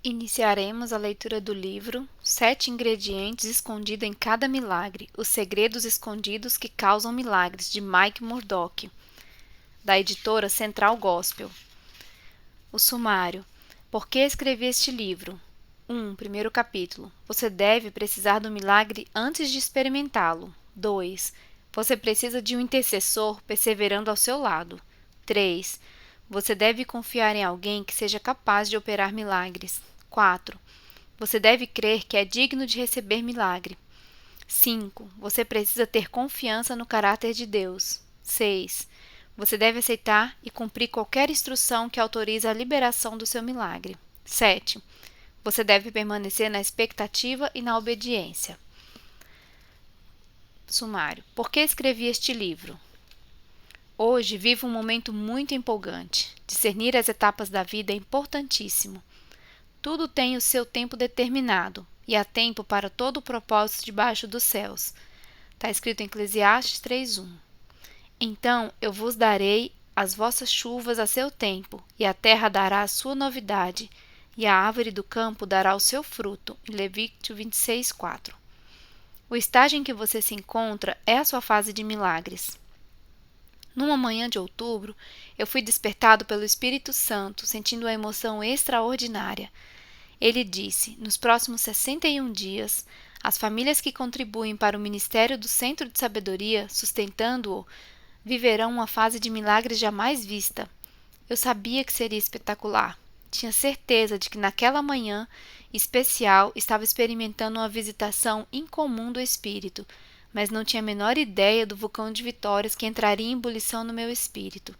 Iniciaremos a leitura do livro 7 ingredientes escondidos em cada milagre, os segredos escondidos que causam milagres, de Mike Murdock, da editora Central Gospel. O sumário. Por que escrevi este livro? 1. Primeiro capítulo. Você deve precisar do milagre antes de experimentá-lo. 2. Você precisa de um intercessor perseverando ao seu lado. 3. Você deve confiar em alguém que seja capaz de operar milagres. 4. Você deve crer que é digno de receber milagre. 5. Você precisa ter confiança no caráter de Deus. 6. Você deve aceitar e cumprir qualquer instrução que autorize a liberação do seu milagre. 7. Você deve permanecer na expectativa e na obediência. Sumário. Por que escrevi este livro? Hoje vivo um momento muito empolgante. Discernir as etapas da vida é importantíssimo. Tudo tem o seu tempo determinado, e há tempo para todo o propósito debaixo dos céus. Está escrito em Eclesiastes 3:1. Então eu vos darei as vossas chuvas a seu tempo, e a terra dará a sua novidade, e a árvore do campo dará o seu fruto. Em Levítico 26:4. O estágio em que você se encontra é a sua fase de milagres. Numa manhã de outubro, eu fui despertado pelo Espírito Santo, sentindo uma emoção extraordinária. Ele disse: nos próximos 61 dias, as famílias que contribuem para o ministério do Centro de Sabedoria, sustentando-o, viverão uma fase de milagres jamais vista. Eu sabia que seria espetacular. Tinha certeza de que naquela manhã especial estava experimentando uma visitação incomum do Espírito, mas não tinha a menor ideia do vulcão de vitórias que entraria em ebulição no meu espírito.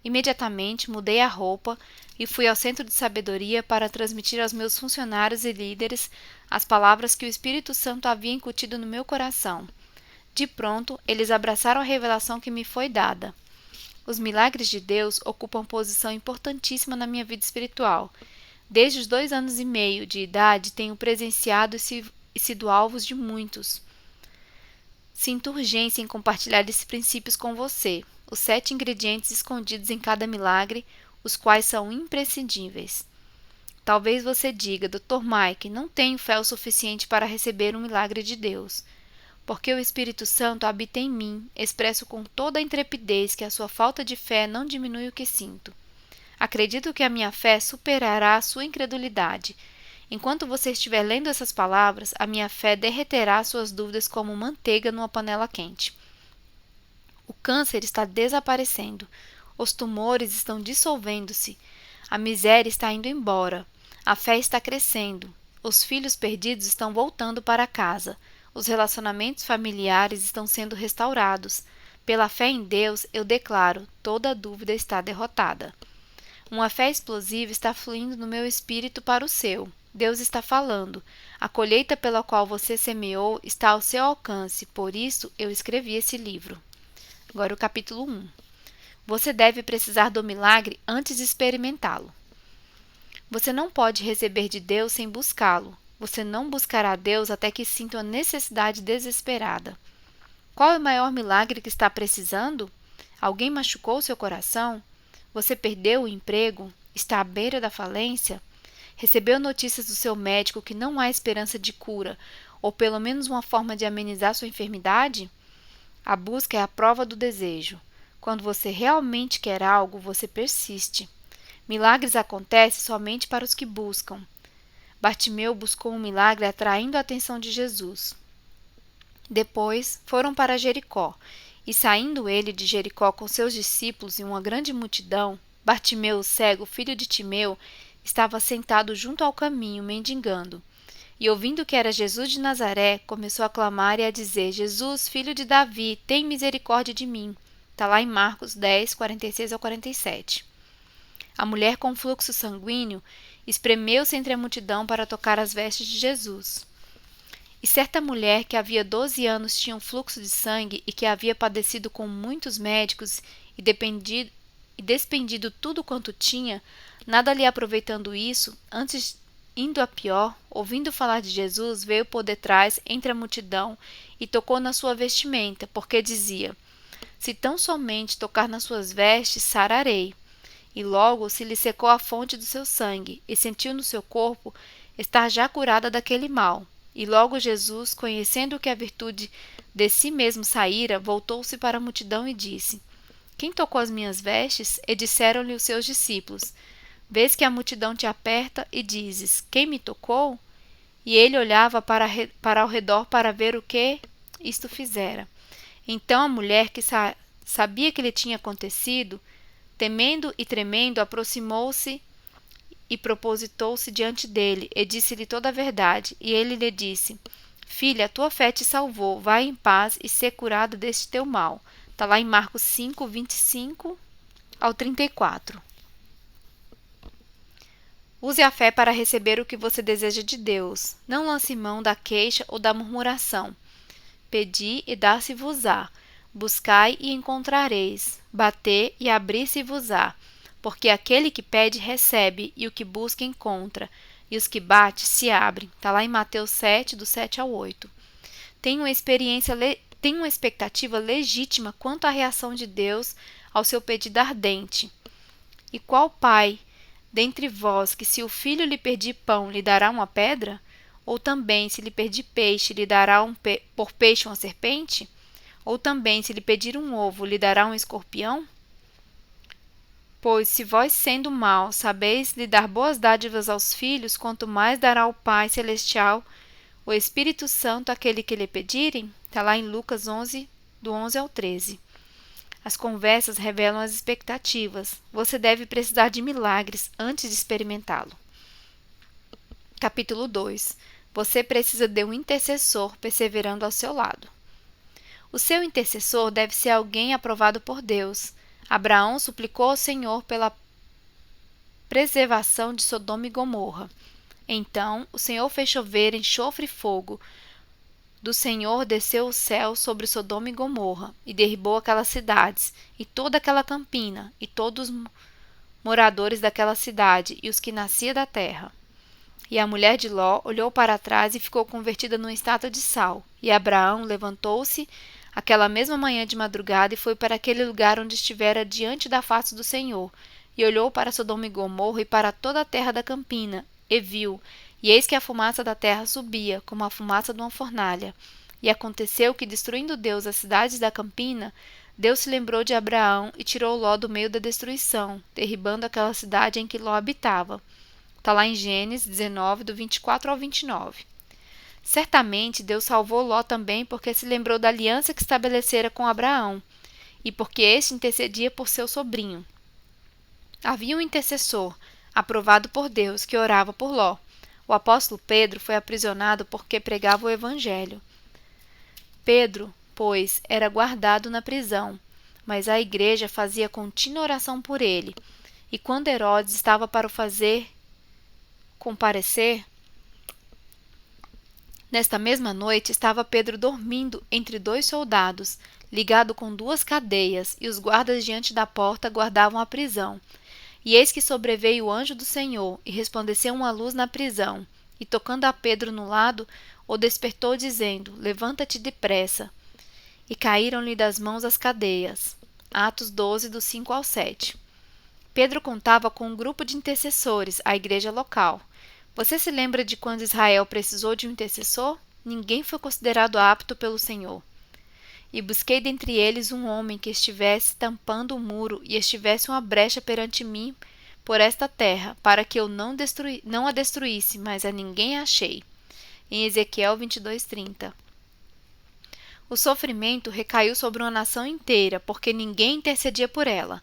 Imediatamente mudei a roupa e fui ao Centro de Sabedoria para transmitir aos meus funcionários e líderes as palavras que o Espírito Santo havia incutido no meu coração. De pronto, eles abraçaram a revelação que me foi dada. Os milagres de Deus ocupam posição importantíssima na minha vida espiritual. Desde os 2 anos e meio de idade, tenho presenciado e sido alvo de muitos. Sinto urgência em compartilhar esses princípios com você, os 7 ingredientes escondidos em cada milagre, os quais são imprescindíveis. Talvez você diga: Dr. Mike, não tenho fé o suficiente para receber um milagre de Deus. Porque o Espírito Santo habita em mim, expresso com toda a intrepidez que a sua falta de fé não diminui o que sinto. Acredito que a minha fé superará a sua incredulidade. Enquanto você estiver lendo essas palavras, a minha fé derreterá suas dúvidas como manteiga numa panela quente. O câncer está desaparecendo, os tumores estão dissolvendo-se, a miséria está indo embora, a fé está crescendo, os filhos perdidos estão voltando para casa, os relacionamentos familiares estão sendo restaurados. Pela fé em Deus, eu declaro, toda dúvida está derrotada. Uma fé explosiva está fluindo no meu espírito para o seu. Deus está falando. A colheita pela qual você semeou está ao seu alcance, por isso eu escrevi esse livro. Agora o capítulo 1. Você deve precisar do milagre antes de experimentá-lo. Você não pode receber de Deus sem buscá-lo. Você não buscará Deus até que sinta uma necessidade desesperada. Qual é o maior milagre que está precisando? Alguém machucou seu coração? Você perdeu o emprego? Está à beira da falência? Recebeu notícias do seu médico que não há esperança de cura, ou pelo menos uma forma de amenizar sua enfermidade? A busca é a prova do desejo. Quando você realmente quer algo, você persiste. Milagres acontecem somente para os que buscam. Bartimeu buscou um milagre atraindo a atenção de Jesus. Depois foram para Jericó, e saindo ele de Jericó com seus discípulos e uma grande multidão, Bartimeu, o cego, filho de Timeu, estava sentado junto ao caminho, mendigando. E ouvindo que era Jesus de Nazaré, começou a clamar e a dizer: Jesus, filho de Davi, tem misericórdia de mim. Está lá em Marcos 10, 46 ao 47. A mulher com fluxo sanguíneo espremeu-se entre a multidão para tocar as vestes de Jesus. E certa mulher que havia 12 anos tinha um fluxo de sangue e que havia padecido com muitos médicos e despendido tudo quanto tinha, nada lhe aproveitando isso, antes indo a pior, ouvindo falar de Jesus, veio por detrás entre a multidão e tocou na sua vestimenta, porque dizia: se tão somente tocar nas suas vestes, sararei. e logo se lhe secou a fonte do seu sangue, e sentiu no seu corpo estar já curada daquele mal. E logo Jesus, conhecendo que a virtude de si mesmo saíra, voltou-se para a multidão e disse: Quem tocou as minhas vestes? E disseram-lhe os seus discípulos: Vês que a multidão te aperta e dizes: Quem me tocou? E ele olhava para ao redor para ver o que isto fizera. Então a mulher, que sabia que lhe tinha acontecido, temendo e tremendo, aproximou-se e propositou-se diante dele, e disse-lhe toda a verdade. E ele lhe disse: Filha, a tua fé te salvou, vai em paz e sê curada deste teu mal. Está lá em Marcos 5, 25 ao 34. Use a fé para receber o que você deseja de Deus. Não lance mão da queixa ou da murmuração. Pedi e dá-se-vos-á. Buscai e encontrareis. Batei e abri-se-vos-á. Porque aquele que pede recebe, e o que busca encontra, e os que bate se abrem. Está lá em Mateus 7, do 7 ao 8. Tem uma expectativa legítima quanto à reação de Deus ao seu pedido ardente. E qual pai dentre vós que, se o filho lhe pedir pão, lhe dará uma pedra? Ou também, se lhe pedir peixe, lhe dará por peixe uma serpente? Ou também, se lhe pedir um ovo, lhe dará um escorpião? Pois, se vós, sendo maus, sabeis lhe dar boas dádivas aos filhos, quanto mais dará o Pai Celestial o Espírito Santo àquele que lhe pedirem? Está lá em Lucas 11, do 11 ao 13. As conversas revelam as expectativas. Você deve precisar de milagres antes de experimentá-lo. Capítulo 2. Você precisa de um intercessor perseverando ao seu lado. O seu intercessor deve ser alguém aprovado por Deus. Abraão suplicou ao Senhor pela preservação de Sodoma e Gomorra. Então o Senhor fez chover enxofre e fogo. Do Senhor desceu o céu sobre Sodoma e Gomorra, e derribou aquelas cidades, e toda aquela campina, e todos os moradores daquela cidade, e os que nasciam da terra. E a mulher de Ló olhou para trás e ficou convertida numa estátua de sal. E Abraão levantou-se aquela mesma manhã de madrugada e foi para aquele lugar onde estivera diante da face do Senhor, e olhou para Sodoma e Gomorra e para toda a terra da campina, e viu, e eis que a fumaça da terra subia, como a fumaça de uma fornalha. E aconteceu que, destruindo Deus as cidades da campina, Deus se lembrou de Abraão e tirou Ló do meio da destruição, derribando aquela cidade em que Ló habitava. Está lá em Gênesis 19, do 24 ao 29. Certamente Deus salvou Ló também porque se lembrou da aliança que estabelecera com Abraão, e porque este intercedia por seu sobrinho. Havia um intercessor, aprovado por Deus, que orava por Ló. O apóstolo Pedro foi aprisionado porque pregava o evangelho. Pedro, pois, era guardado na prisão, mas a igreja fazia contínua oração por ele. E quando Herodes estava para o fazer comparecer, nesta mesma noite estava Pedro dormindo entre dois soldados, ligado com duas cadeias, e os guardas diante da porta guardavam a prisão. E eis que sobreveio o anjo do Senhor, e resplandeceu uma luz na prisão, e tocando a Pedro no lado, o despertou, dizendo: Levanta-te depressa. E caíram-lhe das mãos as cadeias. Atos 12, do 5 ao 7. Pedro contava com um grupo de intercessores, a igreja local. Você se lembra de quando Israel precisou de um intercessor? Ninguém foi considerado apto pelo Senhor. E busquei dentre eles um homem que estivesse tampando o muro e estivesse uma brecha perante mim por esta terra, para que eu não a destruísse, mas a ninguém achei. Em Ezequiel 22:30. O sofrimento recaiu sobre uma nação inteira, porque ninguém intercedia por ela.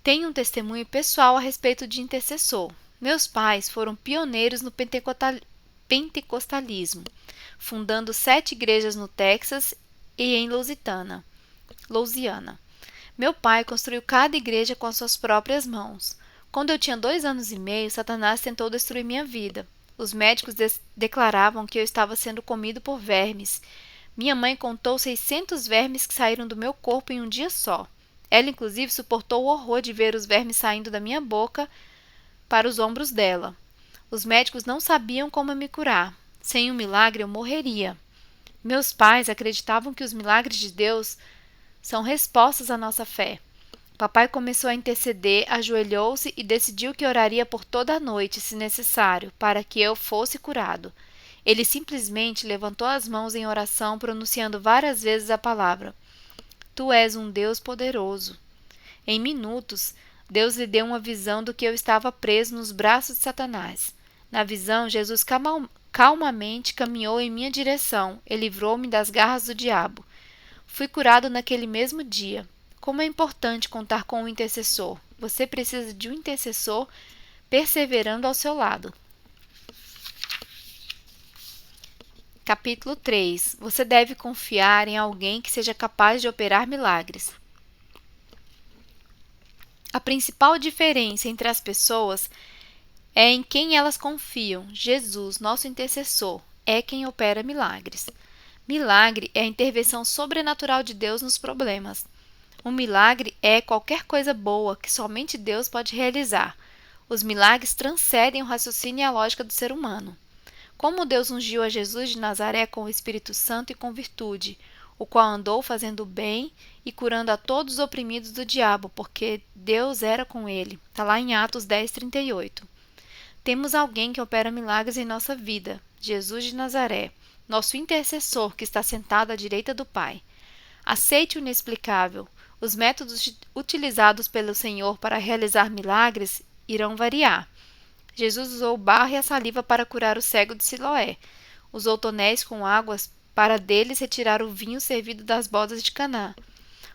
Tenho um testemunho pessoal a respeito de intercessor. Meus pais foram pioneiros no pentecostalismo, fundando 7 igrejas no Texas e em Louisiana. Meu pai construiu cada igreja com as suas próprias mãos. Quando eu tinha 2 anos e meio, Satanás tentou destruir minha vida. Os médicos declaravam que eu estava sendo comido por vermes. Minha mãe contou 600 vermes que saíram do meu corpo em um dia só. Ela, inclusive, suportou o horror de ver os vermes saindo da minha boca para os ombros dela. Os médicos não sabiam como me curar. Sem um milagre, eu morreria. Meus pais acreditavam que os milagres de Deus são respostas à nossa fé. Papai começou a interceder, ajoelhou-se e decidiu que oraria por toda a noite, se necessário, para que eu fosse curado. Ele simplesmente levantou as mãos em oração, pronunciando várias vezes a palavra: Tu és um Deus poderoso. Em minutos, Deus lhe deu uma visão do que eu estava preso nos braços de Satanás. Na visão, Jesus calmamente caminhou em minha direção e livrou-me das garras do diabo. Fui curado naquele mesmo dia. Como é importante contar com um intercessor. Você precisa de um intercessor perseverando ao seu lado. Capítulo 3. Você deve confiar em alguém que seja capaz de operar milagres. A principal diferença entre as pessoas é em quem elas confiam. Jesus, nosso intercessor, é quem opera milagres. Milagre é a intervenção sobrenatural de Deus nos problemas. Um milagre é qualquer coisa boa que somente Deus pode realizar. Os milagres transcendem o raciocínio e a lógica do ser humano. Como Deus ungiu a Jesus de Nazaré com o Espírito Santo e com virtude, o qual andou fazendo o bem e curando a todos os oprimidos do diabo, porque Deus era com ele. Está lá em Atos 10:38. Temos alguém que opera milagres em nossa vida, Jesus de Nazaré, nosso intercessor que está sentado à direita do Pai. Aceite o inexplicável. Os métodos utilizados pelo Senhor para realizar milagres irão variar. Jesus usou o barro e a saliva para curar o cego de Siloé. Usou tonéis com águas para deles retirar o vinho servido das bodas de Caná.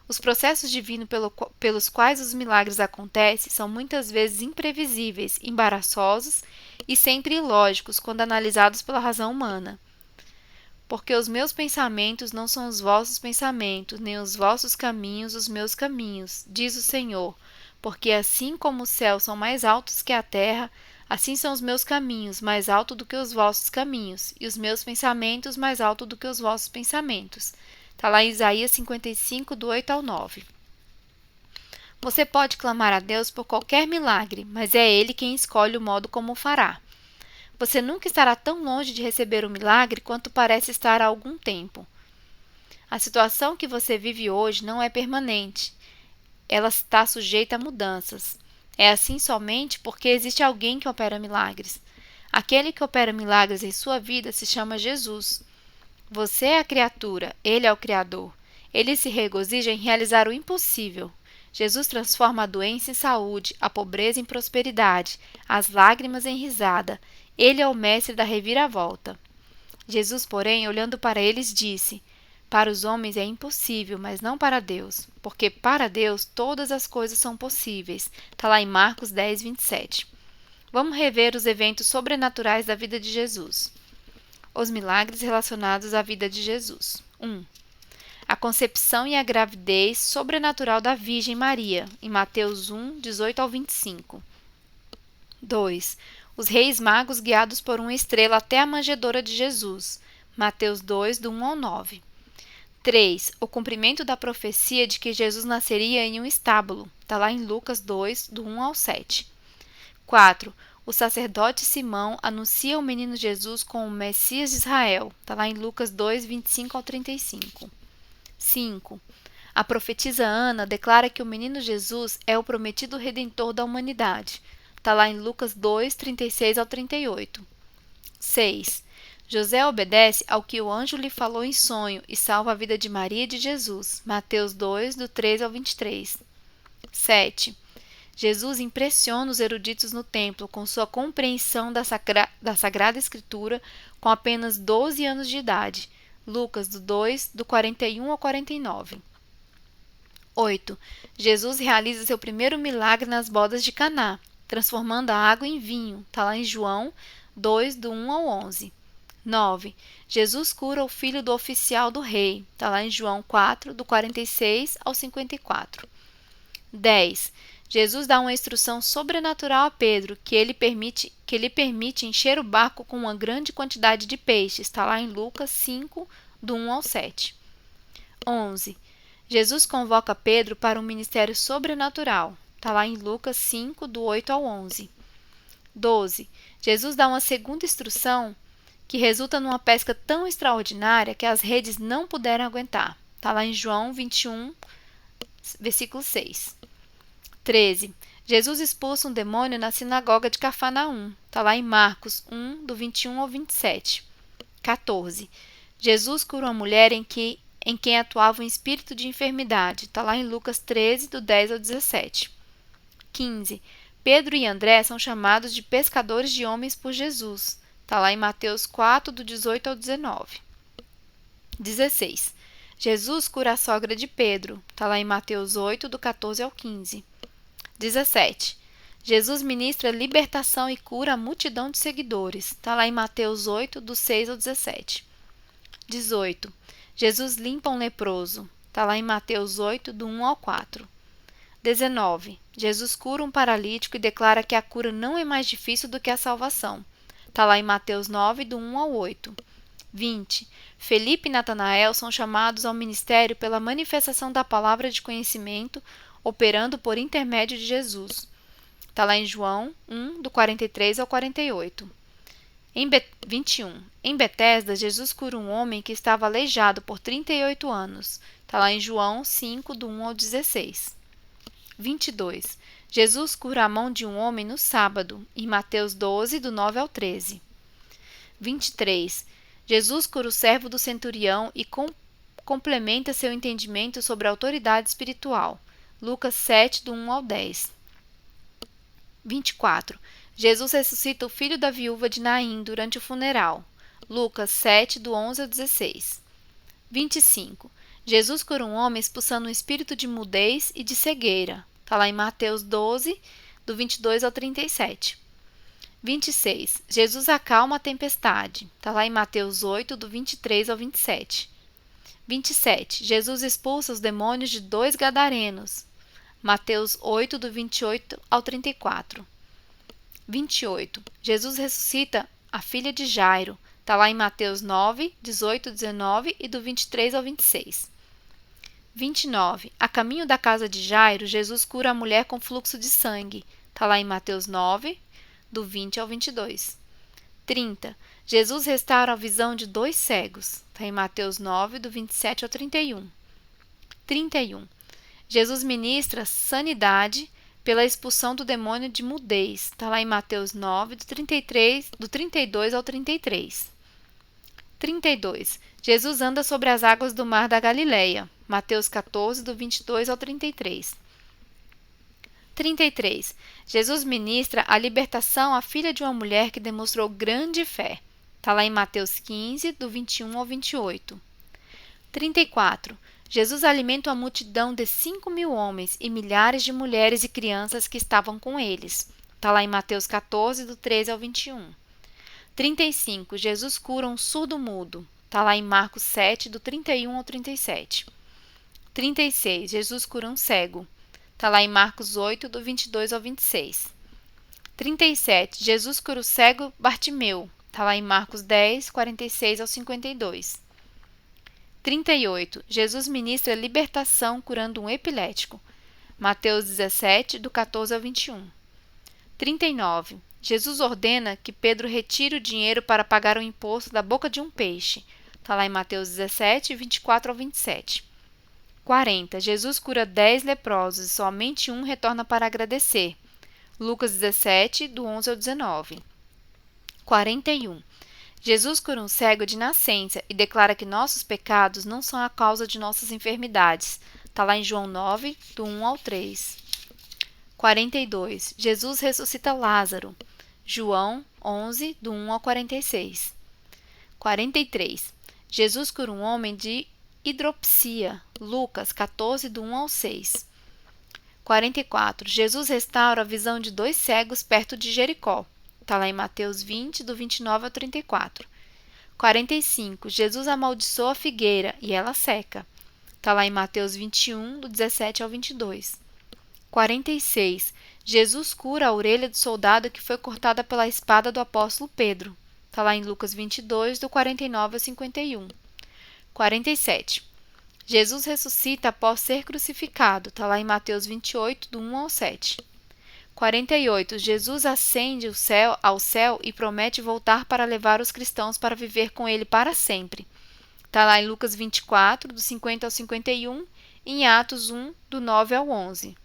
Os processos divinos pelos quais os milagres acontecem são muitas vezes imprevisíveis, embaraçosos e sempre ilógicos quando analisados pela razão humana. Porque os meus pensamentos não são os vossos pensamentos, nem os vossos caminhos os meus caminhos, diz o Senhor. Porque assim como os céus são mais altos que a terra, assim são os meus caminhos mais altos do que os vossos caminhos, e os meus pensamentos mais altos do que os vossos pensamentos. Está lá em Isaías 55, do 8 ao 9. Você pode clamar a Deus por qualquer milagre, mas é Ele quem escolhe o modo como o fará. Você nunca estará tão longe de receber o milagre quanto parece estar há algum tempo. A situação que você vive hoje não é permanente. Ela está sujeita a mudanças. É assim somente porque existe alguém que opera milagres. Aquele que opera milagres em sua vida se chama Jesus. Você é a criatura, Ele é o Criador. Ele se regozija em realizar o impossível. Jesus transforma a doença em saúde, a pobreza em prosperidade, as lágrimas em risada. Ele é o mestre da reviravolta. Jesus, porém, olhando para eles, disse: Para os homens é impossível, mas não para Deus, porque para Deus todas as coisas são possíveis. Está lá em Marcos 10, 27. Vamos rever os eventos sobrenaturais da vida de Jesus. Os milagres relacionados à vida de Jesus. 1. A concepção e a gravidez sobrenatural da Virgem Maria, em Mateus 1, 18 ao 25. 2. Os reis magos guiados por uma estrela até a manjedoura de Jesus, Mateus 2, do 1 ao 9. 3. O cumprimento da profecia de que Jesus nasceria em um estábulo, está lá em Lucas 2, do 1 ao 7. 4. O sacerdote Simão anuncia o menino Jesus como o Messias de Israel, está lá em Lucas 2, 25 ao 35. 5. A profetisa Ana declara que o menino Jesus é o prometido redentor da humanidade, está lá em Lucas 2, 36 ao 38. 6. José obedece ao que o anjo lhe falou em sonho e salva a vida de Maria e de Jesus, Mateus 2, do 13 ao 23. 7. Jesus impressiona os eruditos no templo com sua compreensão da Sagrada Escritura com apenas 12 anos de idade, Lucas 2, do 41 ao 49. 8. Jesus realiza seu primeiro milagre nas bodas de Caná, transformando a água em vinho, está lá em João 2, do 1 ao 11. 9. Jesus cura o filho do oficial do rei, está lá em João 4, do 46 ao 54. 10. Jesus dá uma instrução sobrenatural a Pedro, que lhe permite encher o barco com uma grande quantidade de peixes, está lá em Lucas 5, do 1 ao 7. 11. Jesus convoca Pedro para um ministério sobrenatural, está lá em Lucas 5, do 8 ao 11. 12. Jesus dá uma segunda instrução que resulta numa pesca tão extraordinária que as redes não puderam aguentar, está lá em João 21, versículo 6. 13. Jesus expulsa um demônio na sinagoga de Cafarnaum. Está lá em Marcos 1, do 21 ao 27. 14. Jesus cura uma mulher em quem atuava um espírito de enfermidade. Está lá em Lucas 13, do 10 ao 17. 15. Pedro e André são chamados de pescadores de homens por Jesus. Está lá em Mateus 4, do 18 ao 19. 16. Jesus cura a sogra de Pedro. Está lá em Mateus 8, do 14 ao 15. 17. Jesus ministra libertação e cura a multidão de seguidores. Está lá em Mateus 8, do 6 ao 17. 18. Jesus limpa um leproso. Está lá em Mateus 8, do 1 ao 4. 19. Jesus cura um paralítico e declara que a cura não é mais difícil do que a salvação. Está lá em Mateus 9, do 1 ao 8. 20. Felipe e Natanael são chamados ao ministério pela manifestação da palavra de conhecimento, operando por intermédio de Jesus. Está lá em João 1, do 43 ao 48. 21. Em Betesda, Jesus cura um homem que estava aleijado por 38 anos. Está lá em João 5, do 1 ao 16. 22. Jesus cura a mão de um homem no sábado, em Mateus 12, do 9 ao 13. 23. Jesus cura o servo do centurião e complementa seu entendimento sobre a autoridade espiritual. Lucas 7, do 1 ao 10. 24. Jesus ressuscita o filho da viúva de Naim durante o funeral. Lucas 7, do 11 ao 16. 25. Jesus cura um homem expulsando um espírito de mudez e de cegueira. Está lá em Mateus 12, do 22 ao 37. 26. Jesus acalma a tempestade. Está lá em Mateus 8, do 23 ao 27. 27. Jesus expulsa os demônios de 2 gadarenos. Mateus 8, do 28 ao 34. 28. Jesus ressuscita a filha de Jairo. Está lá em Mateus 9, 18, 19 e do 23 ao 26. 29. A caminho da casa de Jairo, Jesus cura a mulher com fluxo de sangue. Está lá em Mateus 9, do 20 ao 22. 30. Jesus restaura a visão de 2 cegos. Está em Mateus 9, do 27 ao 31. 31. Jesus ministra sanidade pela expulsão do demônio de mudez. Está lá em Mateus 9, do 32 ao 33. 32. Jesus anda sobre as águas do mar da Galileia. Mateus 14, do 22 ao 33. 33. Jesus ministra a libertação à filha de uma mulher que demonstrou grande fé. Está lá em Mateus 15, do 21 ao 28. 34. Jesus alimenta uma multidão de 5.000 homens e milhares de mulheres e crianças que estavam com eles. Está lá em Mateus 14, do 13 ao 21. 35. Jesus cura um surdo-mudo. Está lá em Marcos 7, do 31 ao 37. 36. Jesus cura um cego. Está lá em Marcos 8, do 22 ao 26. 37. Jesus cura o cego Bartimeu. Está lá em Marcos 10, 46 ao 52. 38. Jesus ministra libertação curando um epilético. Mateus 17, do 14 ao 21. 39. Jesus ordena que Pedro retire o dinheiro para pagar o imposto da boca de um peixe. Está lá em Mateus 17, 24 ao 27. 40. Jesus cura 10 leprosos e somente um retorna para agradecer. Lucas 17, do 11 ao 19. 41. Jesus cura um cego de nascença e declara que nossos pecados não são a causa de nossas enfermidades. Está lá em João 9, do 1 ao 3. 42. Jesus ressuscita Lázaro. João 11, do 1 ao 46. 43. Jesus cura um homem de hidropsia. Lucas 14, do 1 ao 6. 44. Jesus restaura a visão de 2 cegos perto de Jericó. Está lá em Mateus 20, do 29 ao 34. 45. Jesus amaldiçoa a figueira e ela seca. Está lá em Mateus 21, do 17 ao 22. 46. Jesus cura a orelha do soldado que foi cortada pela espada do apóstolo Pedro. Está lá em Lucas 22, do 49 ao 51. 47. Jesus ressuscita após ser crucificado. Está lá em Mateus 28, do 1 ao 7. 48. Jesus ascende ao céu e promete voltar para levar os cristãos para viver com ele para sempre. Está lá em Lucas 24, do 50 ao 51, e em Atos 1, do 9 ao 11.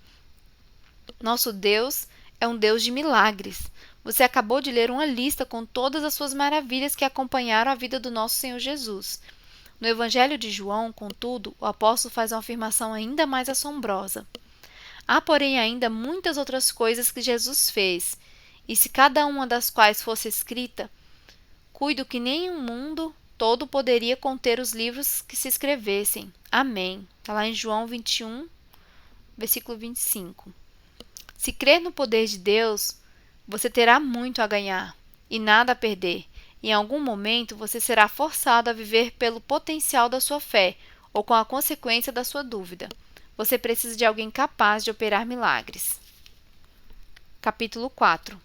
Nosso Deus é um Deus de milagres. Você acabou de ler uma lista com todas as suas maravilhas que acompanharam a vida do nosso Senhor Jesus. No Evangelho de João, contudo, o apóstolo faz uma afirmação ainda mais assombrosa. Há, porém, ainda muitas outras coisas que Jesus fez, e se cada uma das quais fosse escrita, cuido que nem o mundo todo poderia conter os livros que se escrevessem. Amém. Está lá em João 21, versículo 25. Se crer no poder de Deus, você terá muito a ganhar e nada a perder. Em algum momento, você será forçado a viver pelo potencial da sua fé ou com a consequência da sua dúvida. Você precisa de alguém capaz de operar milagres. Capítulo 4.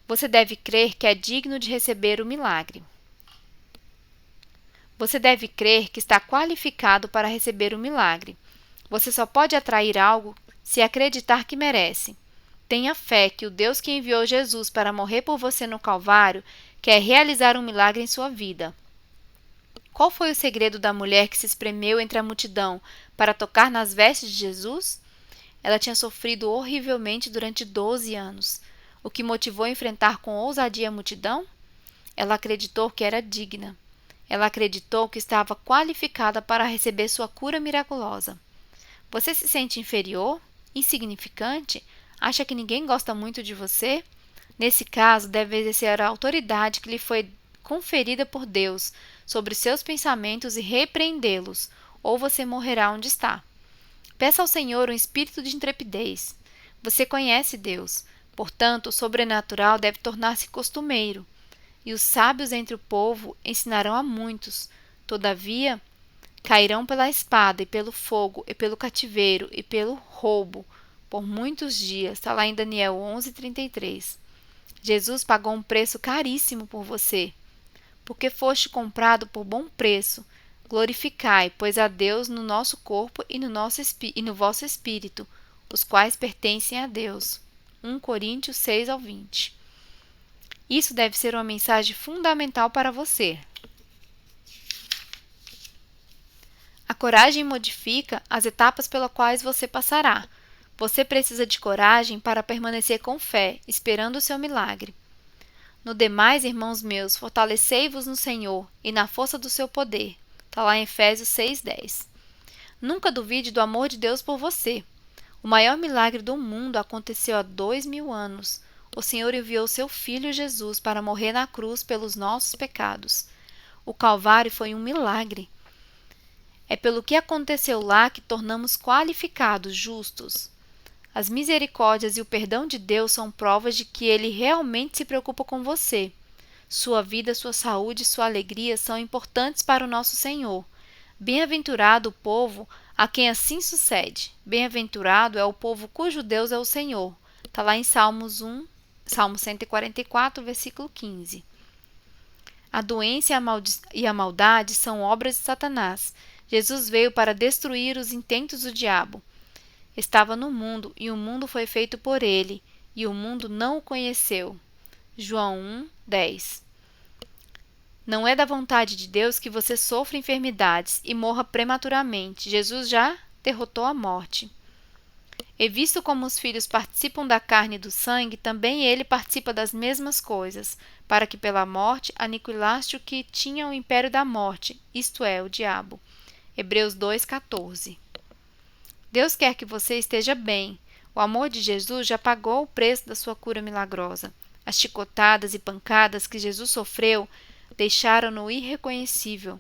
Você deve crer que é digno de receber o milagre. Você deve crer que está qualificado para receber o milagre. Você só pode atrair algo se acreditar que merece. Tenha fé que o Deus que enviou Jesus para morrer por você no Calvário quer realizar um milagre em sua vida. Qual foi o segredo da mulher que se espremeu entre a multidão para tocar nas vestes de Jesus? Ela tinha sofrido horrivelmente durante 12 anos. O que motivou a enfrentar com ousadia a multidão? Ela acreditou que era digna. Ela acreditou que estava qualificada para receber sua cura miraculosa. Você se sente inferior? Insignificante? Acha que ninguém gosta muito de você? Nesse caso, deve exercer a autoridade que lhe foi conferida por Deus sobre seus pensamentos e repreendê-los, ou você morrerá onde está. Peça ao Senhor um espírito de intrepidez. Você conhece Deus, portanto, o sobrenatural deve tornar-se costumeiro. E os sábios entre o povo ensinarão a muitos. Todavia, cairão pela espada, e pelo fogo, e pelo cativeiro, e pelo roubo, por muitos dias. Está lá em Daniel 11:33. Jesus pagou um preço caríssimo por você. Porque foste comprado por bom preço, glorificai, pois a Deus no nosso corpo e no vosso espírito, os quais pertencem a Deus. 1 Coríntios 6:20. Isso deve ser uma mensagem fundamental para você. A coragem modifica as etapas pelas quais você passará. Você precisa de coragem para permanecer com fé, esperando o seu milagre. No demais, irmãos meus, fortalecei-vos no Senhor e na força do seu poder. Está lá em Efésios 6:10. Nunca duvide do amor de Deus por você. O maior milagre do mundo aconteceu há 2000 anos. O Senhor enviou seu Filho Jesus para morrer na cruz pelos nossos pecados. O Calvário foi um milagre. É pelo que aconteceu lá que tornamos qualificados, justos. As misericórdias e o perdão de Deus são provas de que Ele realmente se preocupa com você. Sua vida, sua saúde e sua alegria são importantes para o nosso Senhor. Bem-aventurado o povo a quem assim sucede. Bem-aventurado é o povo cujo Deus é o Senhor. Está lá em Salmo 144, versículo 15. A doença e a maldade são obras de Satanás. Jesus veio para destruir os intentos do diabo. Estava no mundo, e o mundo foi feito por ele, e o mundo não o conheceu. João 1:10. Não é da vontade de Deus que você sofra enfermidades e morra prematuramente. Jesus já derrotou a morte. E visto como os filhos participam da carne e do sangue, também ele participa das mesmas coisas, para que pela morte aniquilaste o que tinha o império da morte, isto é, o diabo. Hebreus 2:14. Deus quer que você esteja bem. O amor de Jesus já pagou o preço da sua cura milagrosa. As chicotadas e pancadas que Jesus sofreu deixaram-no irreconhecível.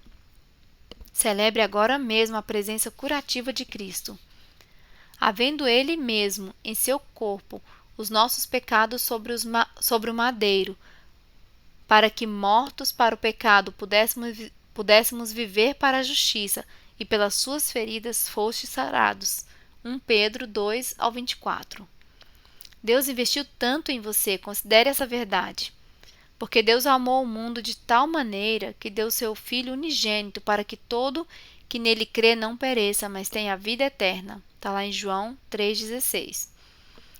Celebre agora mesmo a presença curativa de Cristo. Havendo Ele mesmo, em seu corpo, os nossos pecados sobre o madeiro, para que, mortos para o pecado, pudéssemos viver para a justiça, e pelas suas feridas fostes sarados. 1 Pedro 2:24. Deus investiu tanto em você, considere essa verdade. Porque Deus amou o mundo de tal maneira que deu seu Filho unigênito para que todo que nele crê não pereça, mas tenha a vida eterna. Está lá em João 3,16.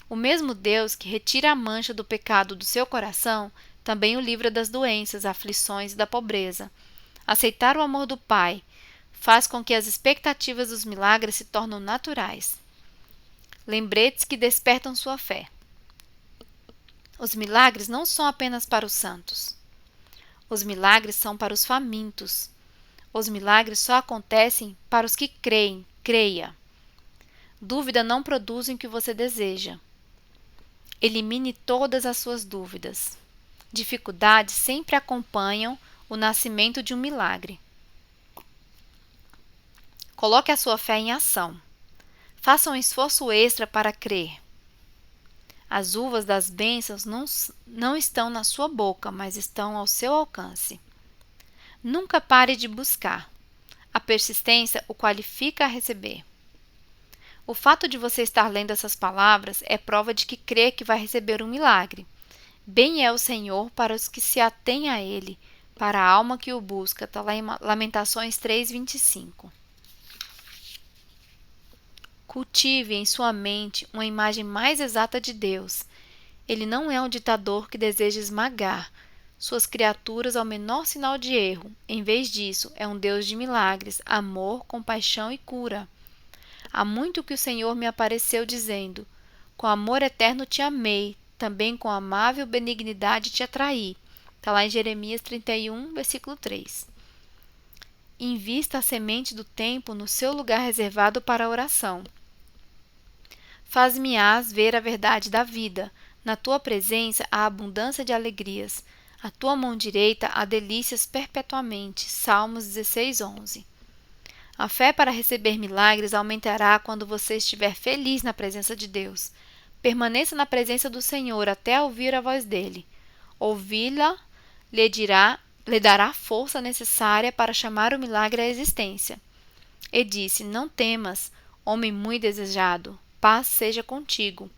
O mesmo Deus que retira a mancha do pecado do seu coração, também o livra das doenças, aflições e da pobreza. Aceitar o amor do Pai faz com que as expectativas dos milagres se tornem naturais. lembretes que despertam sua fé. Os milagres não são apenas para os santos. Os milagres são para os famintos. Os milagres só acontecem para os que creem. Creia. Dúvida não produz o que você deseja. Elimine todas as suas dúvidas. Dificuldades sempre acompanham o nascimento de um milagre. Coloque a sua fé em ação. Faça um esforço extra para crer. As uvas das bênçãos não estão na sua boca, mas estão ao seu alcance. Nunca pare de buscar. A persistência o qualifica a receber. O fato de você estar lendo essas palavras é prova de que crê que vai receber um milagre. Bem é o Senhor para os que se atêm a Ele, para a alma que o busca. Está lá em Lamentações 3:25. Cultive em sua mente uma imagem mais exata de Deus. Ele não é um ditador que deseja esmagar suas criaturas ao menor sinal de erro. Em vez disso, é um Deus de milagres, amor, compaixão e cura. Há muito que o Senhor me apareceu dizendo: com amor eterno te amei, também com amável benignidade te atraí. Está lá em Jeremias 31, versículo 3. Invista a semente do tempo no seu lugar reservado para a oração. Faz-me-ás ver a verdade da vida. Na tua presença há abundância de alegrias. A tua mão direita há delícias perpetuamente. Salmos 16:11. A fé para receber milagres aumentará quando você estiver feliz na presença de Deus. Permaneça na presença do Senhor até ouvir a voz dele. Ouvi-la lhe dará a força necessária para chamar o milagre à existência. E disse: não temas, homem muito desejado, paz seja contigo.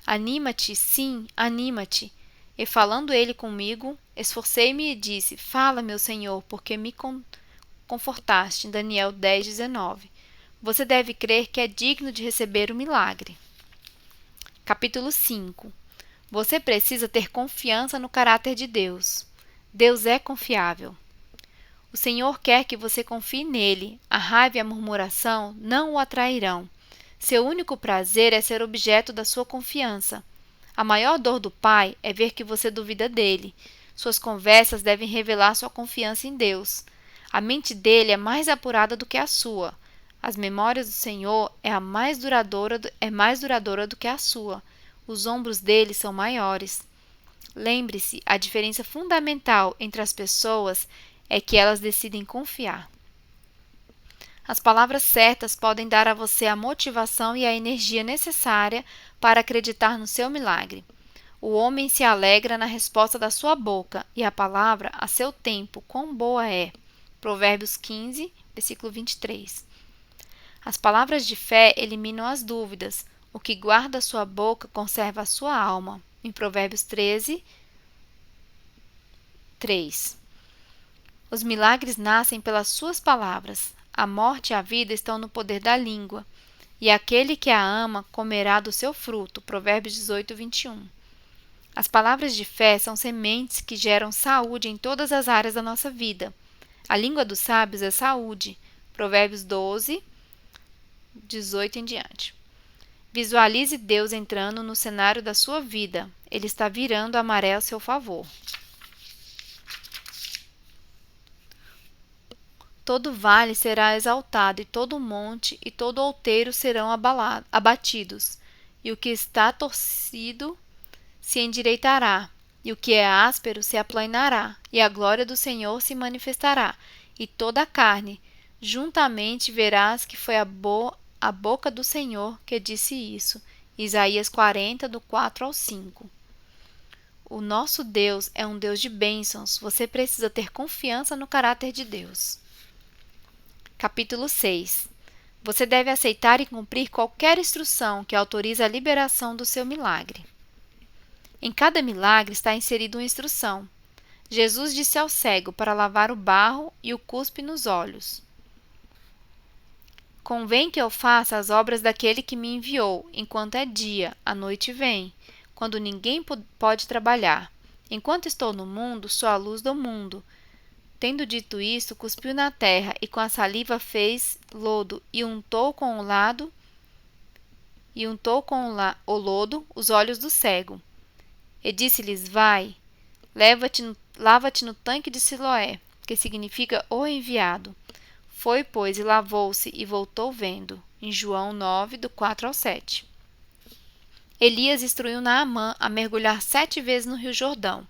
Anima-te, sim, anima-te. E falando ele comigo, esforcei-me e disse: fala, meu Senhor, porque me confortaste. Daniel 10:19. Você deve crer que é digno de receber o milagre. Capítulo 5. Você precisa ter confiança no caráter de Deus. Deus é confiável. O Senhor quer que você confie nele. A raiva e a murmuração não o atrairão. Seu único prazer é ser objeto da sua confiança. A maior dor do Pai é ver que você duvida dele. Suas conversas devem revelar sua confiança em Deus. A mente dele é mais apurada do que a sua. As memórias do Senhor é mais duradoura do que a sua. Os ombros dele são maiores. Lembre-se, a diferença fundamental entre as pessoas é que elas decidem confiar. As palavras certas podem dar a você a motivação e a energia necessária para acreditar no seu milagre. O homem se alegra na resposta da sua boca, e a palavra, a seu tempo, quão boa é. Provérbios 15, versículo 23. As palavras de fé eliminam as dúvidas. O que guarda a sua boca conserva a sua alma. Em Provérbios 13, 3. Os milagres nascem pelas suas palavras. A morte e a vida estão no poder da língua, e aquele que a ama comerá do seu fruto. Provérbios 18, 21. As palavras de fé são sementes que geram saúde em todas as áreas da nossa vida. A língua dos sábios é saúde. Provérbios 12, 18 em diante. Visualize Deus entrando no cenário da sua vida. Ele está virando a maré a seu favor. Todo vale será exaltado, e todo monte e todo outeiro serão abatidos. E o que está torcido se endireitará, e o que é áspero se aplanará, e a glória do Senhor se manifestará, e toda a carne juntamente verás que foi a boca do Senhor que disse isso. Isaías 40, do 4 ao 5. O nosso Deus é um Deus de bênçãos. Você precisa ter confiança no caráter de Deus. Capítulo 6. Você deve aceitar e cumprir qualquer instrução que autorize a liberação do seu milagre. Em cada milagre está inserida uma instrução. Jesus disse ao cego para lavar o barro e o cuspe nos olhos. Convém que eu faça as obras daquele que me enviou, enquanto é dia, a noite vem, quando ninguém pode trabalhar. Enquanto estou no mundo, sou a luz do mundo. Tendo dito isto, cuspiu na terra, e com a saliva fez lodo, e untou com o lado, e untou com o lodo os olhos do cego. E disse-lhes: Vai, lava-te no tanque de Siloé, que significa o enviado. Foi, pois, e lavou-se e voltou vendo. Em João 9, do 4 ao 7. Elias instruiu Naamã a mergulhar 7 vezes no rio Jordão.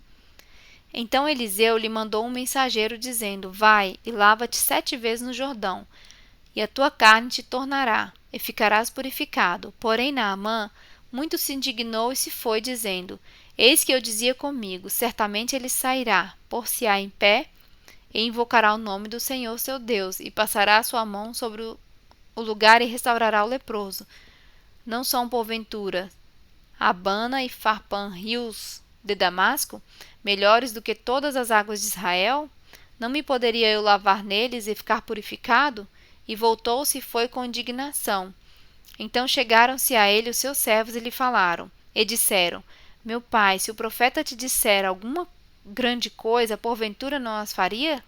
Então Eliseu lhe mandou um mensageiro dizendo: Vai e lava-te 7 vezes no Jordão, e a tua carne te tornará, e ficarás purificado. Porém Naamã muito se indignou e se foi, dizendo: Eis que eu dizia comigo, certamente ele sairá, pôr-se-á em pé, e invocará o nome do Senhor seu Deus, e passará a sua mão sobre o lugar e restaurará o leproso. Não são, porventura, Abana e Farpã, rios de Damasco, melhores do que todas as águas de Israel? Não me poderia eu lavar neles e ficar purificado? E voltou-se e foi com indignação. Então chegaram-se a ele os seus servos e lhe falaram, e disseram: Meu pai, se o profeta te disser alguma grande coisa, porventura não as faria?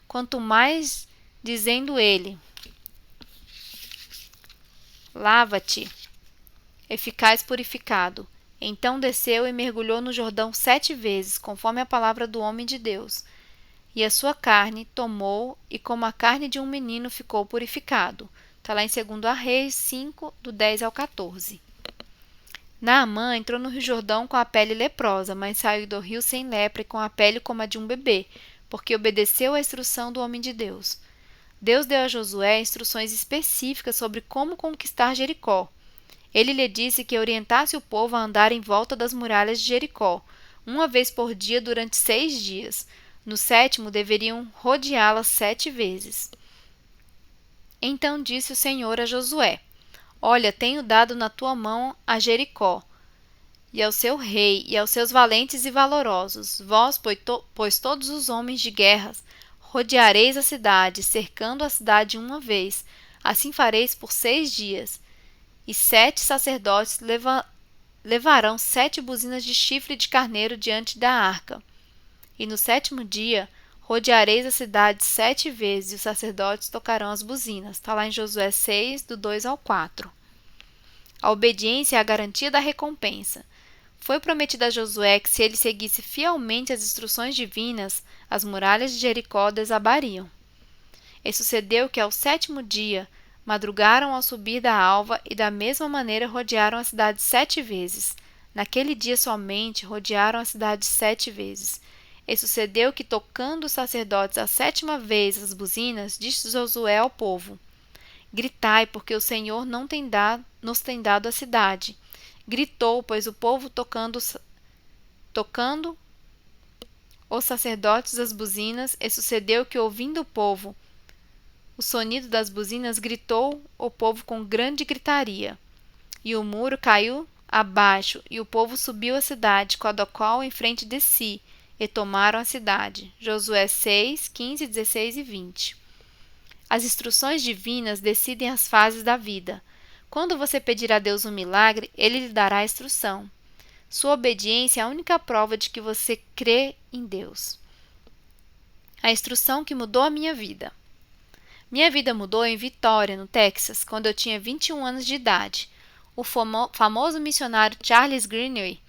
Quanto mais dizendo ele: Lava-te, e ficais purificado. Então desceu e mergulhou no Jordão 7 vezes, conforme a palavra do homem de Deus. E a sua carne tomou, e como a carne de um menino ficou purificado. Está lá em 2 Reis 5, do 10 ao 14. Naamã entrou no rio Jordão com a pele leprosa, mas saiu do rio sem lepra e com a pele como a de um bebê, porque obedeceu à instrução do homem de Deus. Deus deu a Josué instruções específicas sobre como conquistar Jericó. Ele lhe disse que orientasse o povo a andar em volta das muralhas de Jericó, uma vez por dia durante 6 dias. No 7º deveriam rodeá-las 7 vezes. Então disse o Senhor a Josué: Olha, tenho dado na tua mão a Jericó, e ao seu rei, e aos seus valentes e valorosos. Vós, pois todos os homens de guerra, rodeareis a cidade, cercando a cidade uma vez. Assim fareis por 6 dias. E 7 sacerdotes levarão 7 buzinas de chifre de carneiro diante da arca. E no 7º dia rodeareis a cidade 7 vezes, e os sacerdotes tocarão as buzinas. Está lá em Josué 6, do 2 ao 4. A obediência é a garantia da recompensa. Foi prometido a Josué que, se ele seguisse fielmente as instruções divinas, as muralhas de Jericó desabariam. E sucedeu que, ao 7º dia, madrugaram ao subir da alva, e da mesma maneira rodearam a cidade 7 vezes. Naquele dia somente rodearam a cidade 7 vezes. E sucedeu que, tocando os sacerdotes a 7ª vez as buzinas, disse Josué ao povo: Gritai, porque o Senhor nos tem dado a cidade. Gritou, pois o povo tocando os sacerdotes as buzinas, e sucedeu que, ouvindo o povo o sonido das buzinas, gritou o povo com grande gritaria. E o muro caiu abaixo, e o povo subiu a cidade, qual em frente de si, e tomaram a cidade. Josué 6, 15, 16 e 20. As instruções divinas decidem as fases da vida. Quando você pedir a Deus um milagre, Ele lhe dará a instrução. Sua obediência é a única prova de que você crê em Deus. A instrução que mudou a minha vida. Minha vida mudou em Vitória, no Texas, quando eu tinha 21 anos de idade. O famoso missionário Charles Greenway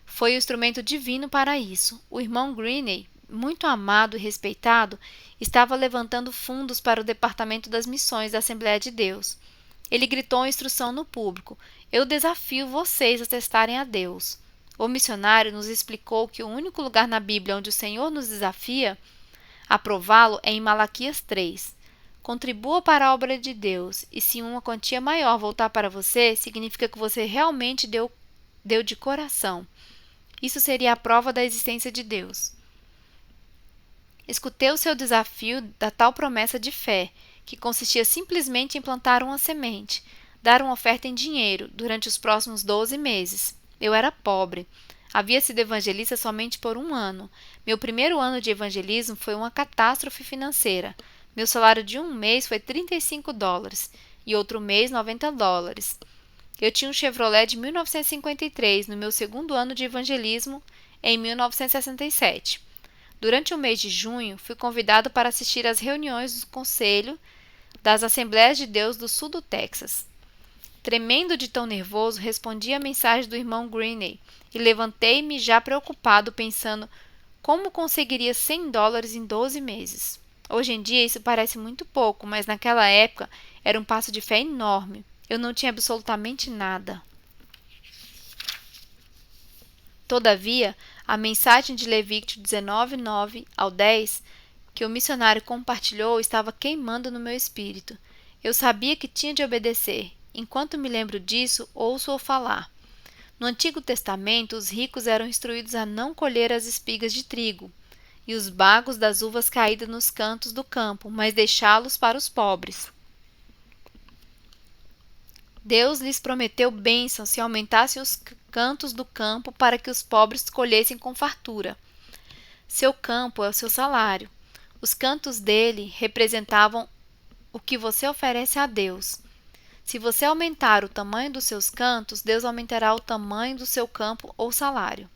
foi o instrumento divino para isso. O irmão Greenway, muito amado e respeitado, estava levantando fundos para o Departamento das Missões da Assembleia de Deus. Ele gritou a instrução no público: Eu desafio vocês a testarem a Deus. O missionário nos explicou que o único lugar na Bíblia onde o Senhor nos desafia a prová-lo é em Malaquias 3. Contribua para a obra de Deus, e se uma quantia maior voltar para você, significa que você realmente deu de coração. Isso seria a prova da existência de Deus. Escutei o seu desafio da tal promessa de fé, que consistia simplesmente em plantar uma semente, dar uma oferta em dinheiro durante os próximos 12 meses. Eu era pobre. Havia sido evangelista somente por 1 ano. Meu primeiro ano de evangelismo foi uma catástrofe financeira. Meu salário de um mês foi $35 e outro mês $90. Eu tinha um Chevrolet de 1953 no meu segundo ano de evangelismo, em 1967. Durante o mês de junho, fui convidado para assistir às reuniões do Conselho das Assembleias de Deus do Sul do Texas. Tremendo de tão nervoso, respondi à mensagem do irmão Greene e levantei-me já preocupado, pensando como conseguiria $100 em 12 meses. Hoje em dia isso parece muito pouco, mas naquela época era um passo de fé enorme. Eu não tinha absolutamente nada. Todavia, a mensagem de Levítico 19:9 ao 10, que o missionário compartilhou, estava queimando no meu espírito. Eu sabia que tinha de obedecer. Enquanto me lembro disso, ouço-o falar. No Antigo Testamento, os ricos eram instruídos a não colher as espigas de trigo e os bagos das uvas caídas nos cantos do campo, mas deixá-los para os pobres. Deus lhes prometeu bênçãos se aumentassem os cantos do campo para que os pobres colhessem com fartura. Seu campo é o seu salário. Os cantos dele representavam o que você oferece a Deus. Se você aumentar o tamanho dos seus cantos, Deus aumentará o tamanho do seu campo ou salário.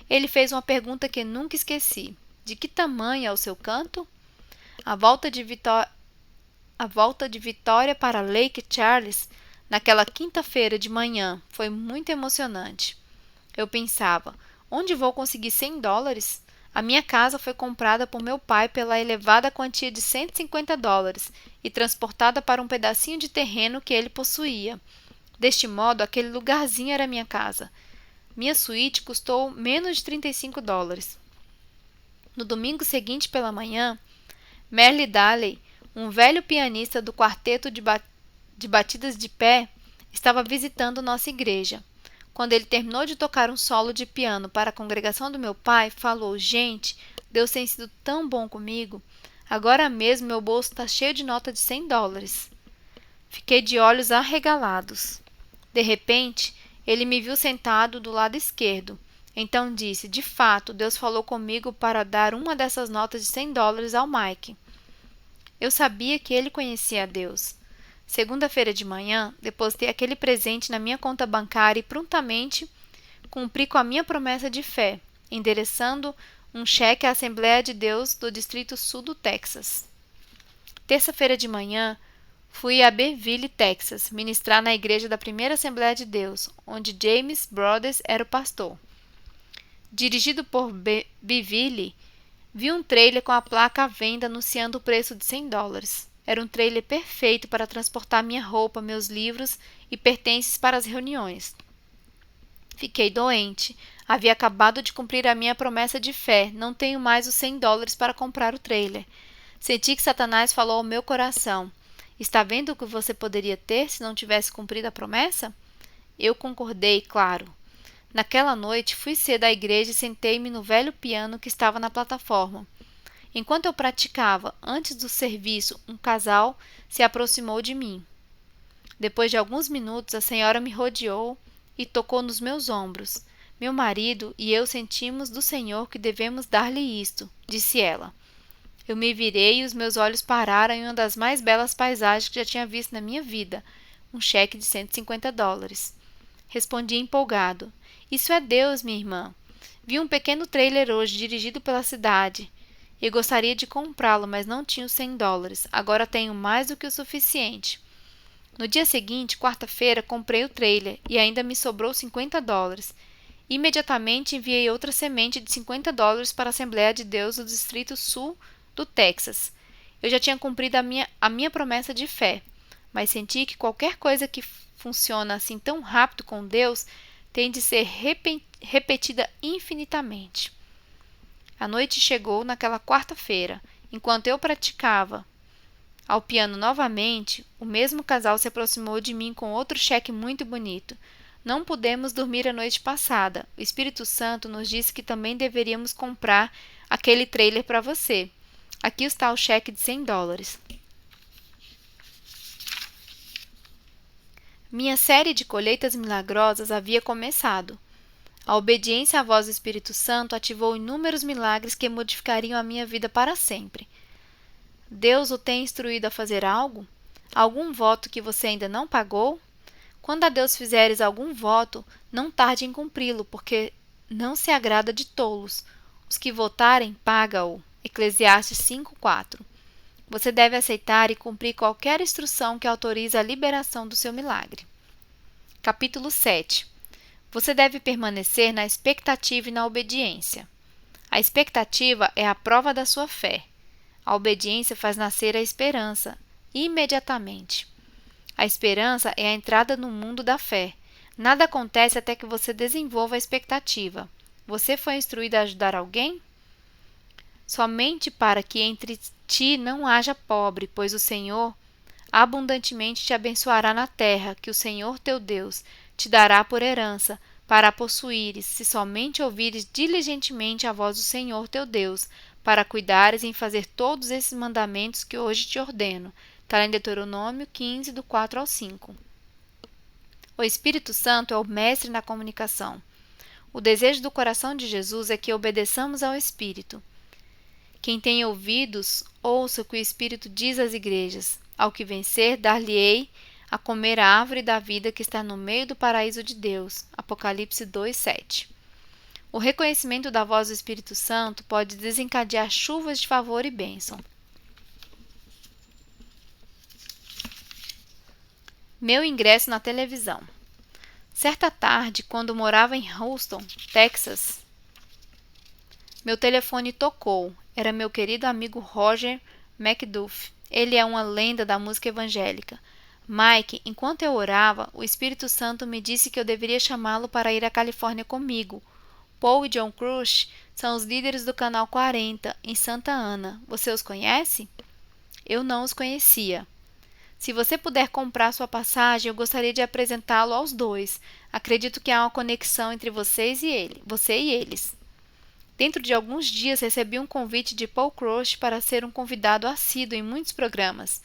Ele fez uma pergunta que nunca esqueci. De que tamanho é o seu canto? A volta de Vitória para Lake Charles, naquela quinta-feira de manhã, foi muito emocionante. Eu pensava, onde vou conseguir $100? A minha casa foi comprada por meu pai pela elevada quantia de $150 e transportada para um pedacinho de terreno que ele possuía. Deste modo, aquele lugarzinho era minha casa. Minha suíte custou menos de $35. No domingo seguinte pela manhã, Merle Daly, um velho pianista do quarteto de batidas de pé, estava visitando nossa igreja. Quando ele terminou de tocar um solo de piano para a congregação do meu pai, falou: Gente, Deus tem sido tão bom comigo. Agora mesmo meu bolso está cheio de nota de $100. Fiquei de olhos arregalados. De repente, ele me viu sentado do lado esquerdo. Então disse: De fato, Deus falou comigo para dar uma dessas notas de $100 ao Mike. Eu sabia que ele conhecia a Deus. Segunda-feira de manhã, depositei aquele presente na minha conta bancária e prontamente cumpri com a minha promessa de fé, endereçando um cheque à Assembleia de Deus do Distrito Sul do Texas. Terça-feira de manhã, fui a Beeville, Texas, ministrar na igreja da primeira Assembleia de Deus, onde James Brothers era o pastor. Dirigido por Beeville, vi um trailer com a placa à venda anunciando o preço de $100. Era um trailer perfeito para transportar minha roupa, meus livros e pertences para as reuniões. Fiquei doente. Havia acabado de cumprir a minha promessa de fé. Não tenho mais os $100 para comprar o trailer. Senti que Satanás falou ao meu coração. Está vendo o que você poderia ter se não tivesse cumprido a promessa? Eu concordei, claro. Naquela noite, fui cedo à igreja e sentei-me no velho piano que estava na plataforma. Enquanto eu praticava, antes do serviço, um casal se aproximou de mim. Depois de alguns minutos, a senhora me rodeou e tocou nos meus ombros. Meu marido e eu sentimos do Senhor que devemos dar-lhe isto, disse ela. Eu me virei e os meus olhos pararam em uma das mais belas paisagens que já tinha visto na minha vida, um cheque de $150. Respondi empolgado. Isso é Deus, minha irmã. Vi um pequeno trailer hoje dirigido pela cidade. Eu gostaria de comprá-lo, mas não tinha os $100. Agora tenho mais do que o suficiente. No dia seguinte, quarta-feira, comprei o trailer e ainda me sobrou $50. Imediatamente enviei outra semente de $50 para a Assembleia de Deus do Distrito Sul do Texas. Eu já tinha cumprido a minha promessa de fé, mas senti que qualquer coisa que funciona assim tão rápido com Deus tem de ser repetida infinitamente. A noite chegou naquela quarta-feira. Enquanto eu praticava ao piano novamente, o mesmo casal se aproximou de mim com outro cheque muito bonito. Não pudemos dormir a noite passada. O Espírito Santo nos disse que também deveríamos comprar aquele trailer para você. Aqui está o cheque de $100. Minha série de colheitas milagrosas havia começado. A obediência à voz do Espírito Santo ativou inúmeros milagres que modificariam a minha vida para sempre. Deus o tem instruído a fazer algo? Algum voto que você ainda não pagou? Quando a Deus fizeres algum voto, não tarde em cumpri-lo, porque não se agrada de tolos. Os que votarem, paga-o. Eclesiastes 5:4. Você deve aceitar e cumprir qualquer instrução que autorize a liberação do seu milagre. Capítulo 7. Você deve permanecer na expectativa e na obediência. A expectativa é a prova da sua fé. A obediência faz nascer a esperança, imediatamente. A esperança é a entrada no mundo da fé. Nada acontece até que você desenvolva a expectativa. Você foi instruído a ajudar alguém? Somente para que entre ti não haja pobre, pois o Senhor abundantemente te abençoará na terra, que o Senhor teu Deus te dará por herança, para a possuíres, se somente ouvires diligentemente a voz do Senhor teu Deus, para cuidares em fazer todos esses mandamentos que hoje te ordeno. Está em Deuteronômio 15, do 4 ao 5. O Espírito Santo é o mestre na comunicação. O desejo do coração de Jesus é que obedeçamos ao Espírito. Quem tem ouvidos, ouça o que o Espírito diz às igrejas. Ao que vencer, dar-lhe-ei a comer a árvore da vida que está no meio do paraíso de Deus. Apocalipse 2:7. O reconhecimento da voz do Espírito Santo pode desencadear chuvas de favor e bênção. Meu ingresso na televisão. Certa tarde, quando morava em Houston, Texas, meu telefone tocou. Era meu querido amigo Roger McDuff. Ele é uma lenda da música evangélica. Mike, enquanto eu orava, o Espírito Santo me disse que eu deveria chamá-lo para ir à Califórnia comigo. Paul e John Crush são os líderes do Canal 40, em Santa Ana. Você os conhece? Eu não os conhecia. Se você puder comprar sua passagem, eu gostaria de apresentá-lo aos dois. Acredito que há uma conexão entre você e eles. Dentro de alguns dias recebi um convite de Paul Crush para ser um convidado assíduo em muitos programas.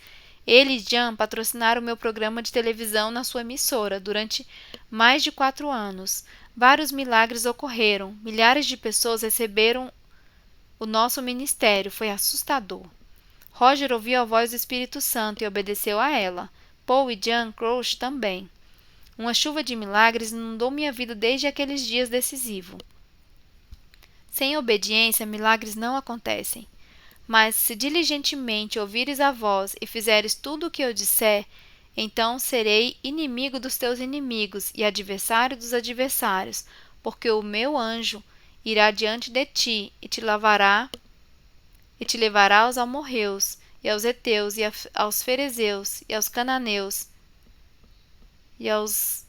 Ele e John patrocinaram meu programa de televisão na sua emissora durante mais de 4 anos. Vários milagres ocorreram. Milhares de pessoas receberam o nosso ministério. Foi assustador. Roger ouviu a voz do Espírito Santo e obedeceu a ela. Paul e John Crush também. Uma chuva de milagres inundou minha vida desde aqueles dias decisivos. Sem obediência, milagres não acontecem. Mas se diligentemente ouvires a voz e fizeres tudo o que eu disser, então serei inimigo dos teus inimigos e adversário dos adversários, porque o meu anjo irá diante de ti e te levará aos amorreus, e aos heteus, e aos ferezeus, e aos cananeus, e aos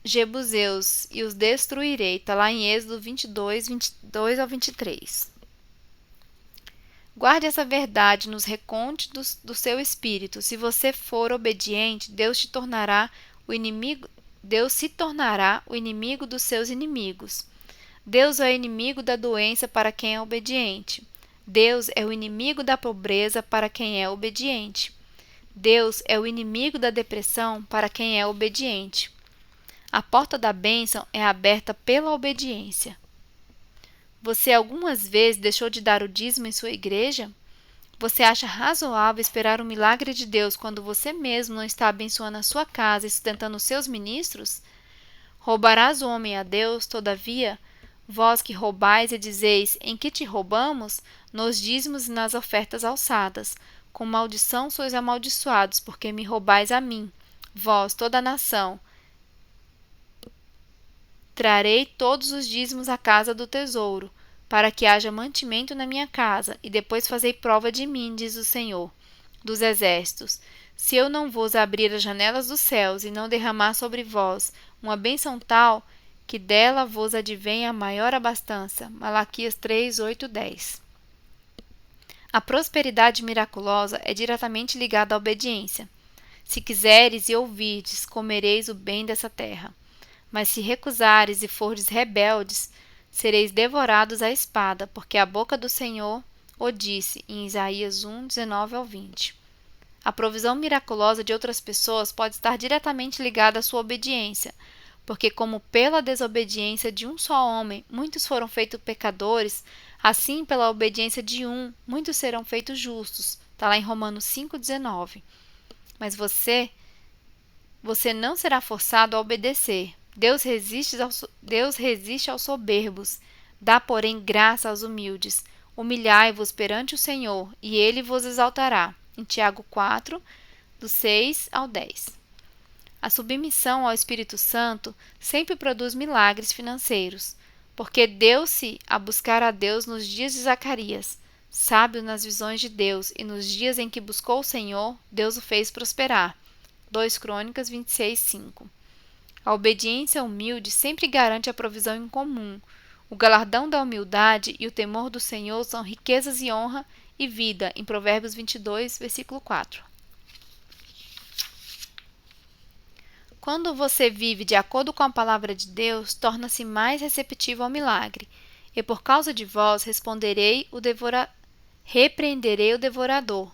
jebuseus, e os destruirei. Está lá em Êxodo 22 ao 23. Guarde essa verdade nos recônditos do seu espírito. Se você for obediente, Deus se tornará o inimigo dos seus inimigos. Deus é o inimigo da doença para quem é obediente. Deus é o inimigo da pobreza para quem é obediente. Deus é o inimigo da depressão para quem é obediente. A porta da bênção é aberta pela obediência. Você algumas vezes deixou de dar o dízimo em sua igreja? Você acha razoável esperar um milagre de Deus quando você mesmo não está abençoando a sua casa e sustentando os seus ministros? Roubarás o homem a Deus, todavia? Vós que roubais e dizeis, em que te roubamos? Nos dízimos e nas ofertas alçadas. Com maldição sois amaldiçoados, porque me roubais a mim. Vós, toda a nação. Trarei todos os dízimos à casa do tesouro, para que haja mantimento na minha casa, e depois fazei prova de mim, diz o Senhor dos exércitos. Se eu não vos abrir as janelas dos céus e não derramar sobre vós uma bênção tal, que dela vos advenha a maior abastança. Malaquias 3, 8, 10. A prosperidade miraculosa é diretamente ligada à obediência. Se quiseres e ouvirdes, comereis o bem dessa terra. Mas se recusares e fordes rebeldes, sereis devorados à espada, porque a boca do Senhor o disse, em Isaías 1, 19 ao 20. A provisão miraculosa de outras pessoas pode estar diretamente ligada à sua obediência, porque como pela desobediência de um só homem muitos foram feitos pecadores, assim pela obediência de um, muitos serão feitos justos. Está lá em Romanos 5,19. Mas você não será forçado a obedecer. Deus resiste aos soberbos, dá, porém, graça aos humildes. Humilhai-vos perante o Senhor, e Ele vos exaltará. Em Tiago 4, do 6 ao 10. A submissão ao Espírito Santo sempre produz milagres financeiros, porque deu-se a buscar a Deus nos dias de Zacarias. Sábio nas visões de Deus, e nos dias em que buscou o Senhor, Deus o fez prosperar. 2 Crônicas 26:5. A obediência humilde sempre garante a provisão incomum. O galardão da humildade e o temor do Senhor são riquezas e honra e vida, em Provérbios 22, versículo 4. Quando você vive de acordo com a palavra de Deus, torna-se mais receptivo ao milagre. E por causa de vós repreenderei o devorador,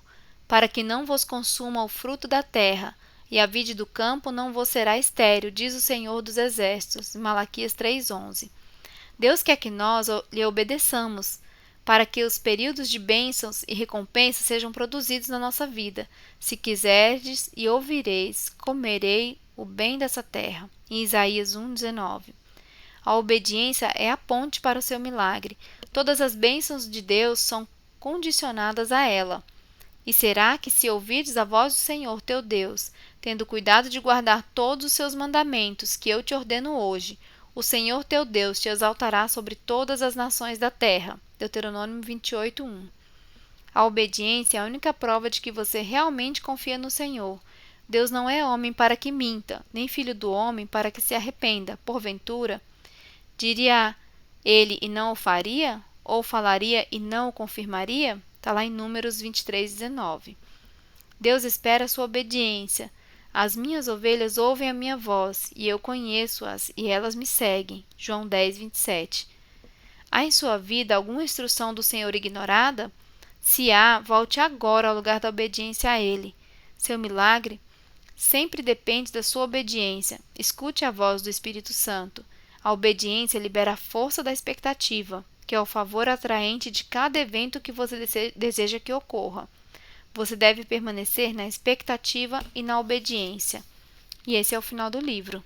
para que não vos consuma o fruto da terra, e a vide do campo não vos será estéril, diz o Senhor dos Exércitos. Malaquias 3:11. Deus quer que nós lhe obedeçamos, para que os períodos de bênçãos e recompensas sejam produzidos na nossa vida. Se quiserdes e ouvireis, comerei o bem dessa terra. Em Isaías 1:19. A obediência é a ponte para o seu milagre. Todas as bênçãos de Deus são condicionadas a ela. E será que, se ouvirdes a voz do Senhor teu Deus, tendo cuidado de guardar todos os seus mandamentos que eu te ordeno hoje, o Senhor teu Deus te exaltará sobre todas as nações da terra. Deuteronômio 28:1. A obediência é a única prova de que você realmente confia no Senhor. Deus não é homem para que minta, nem filho do homem para que se arrependa. Porventura, diria ele e não o faria? Ou falaria e não o confirmaria? Está lá em Números 23:19. Deus espera a sua obediência. As minhas ovelhas ouvem a minha voz, e eu conheço-as, e elas me seguem. João 10:27. Há em sua vida alguma instrução do Senhor ignorada? Se há, volte agora ao lugar da obediência a Ele. Seu milagre sempre depende da sua obediência. Escute a voz do Espírito Santo. A obediência libera a força da expectativa, que é o favor atraente de cada evento que você deseja que ocorra. Você deve permanecer na expectativa e na obediência. E esse é o final do livro.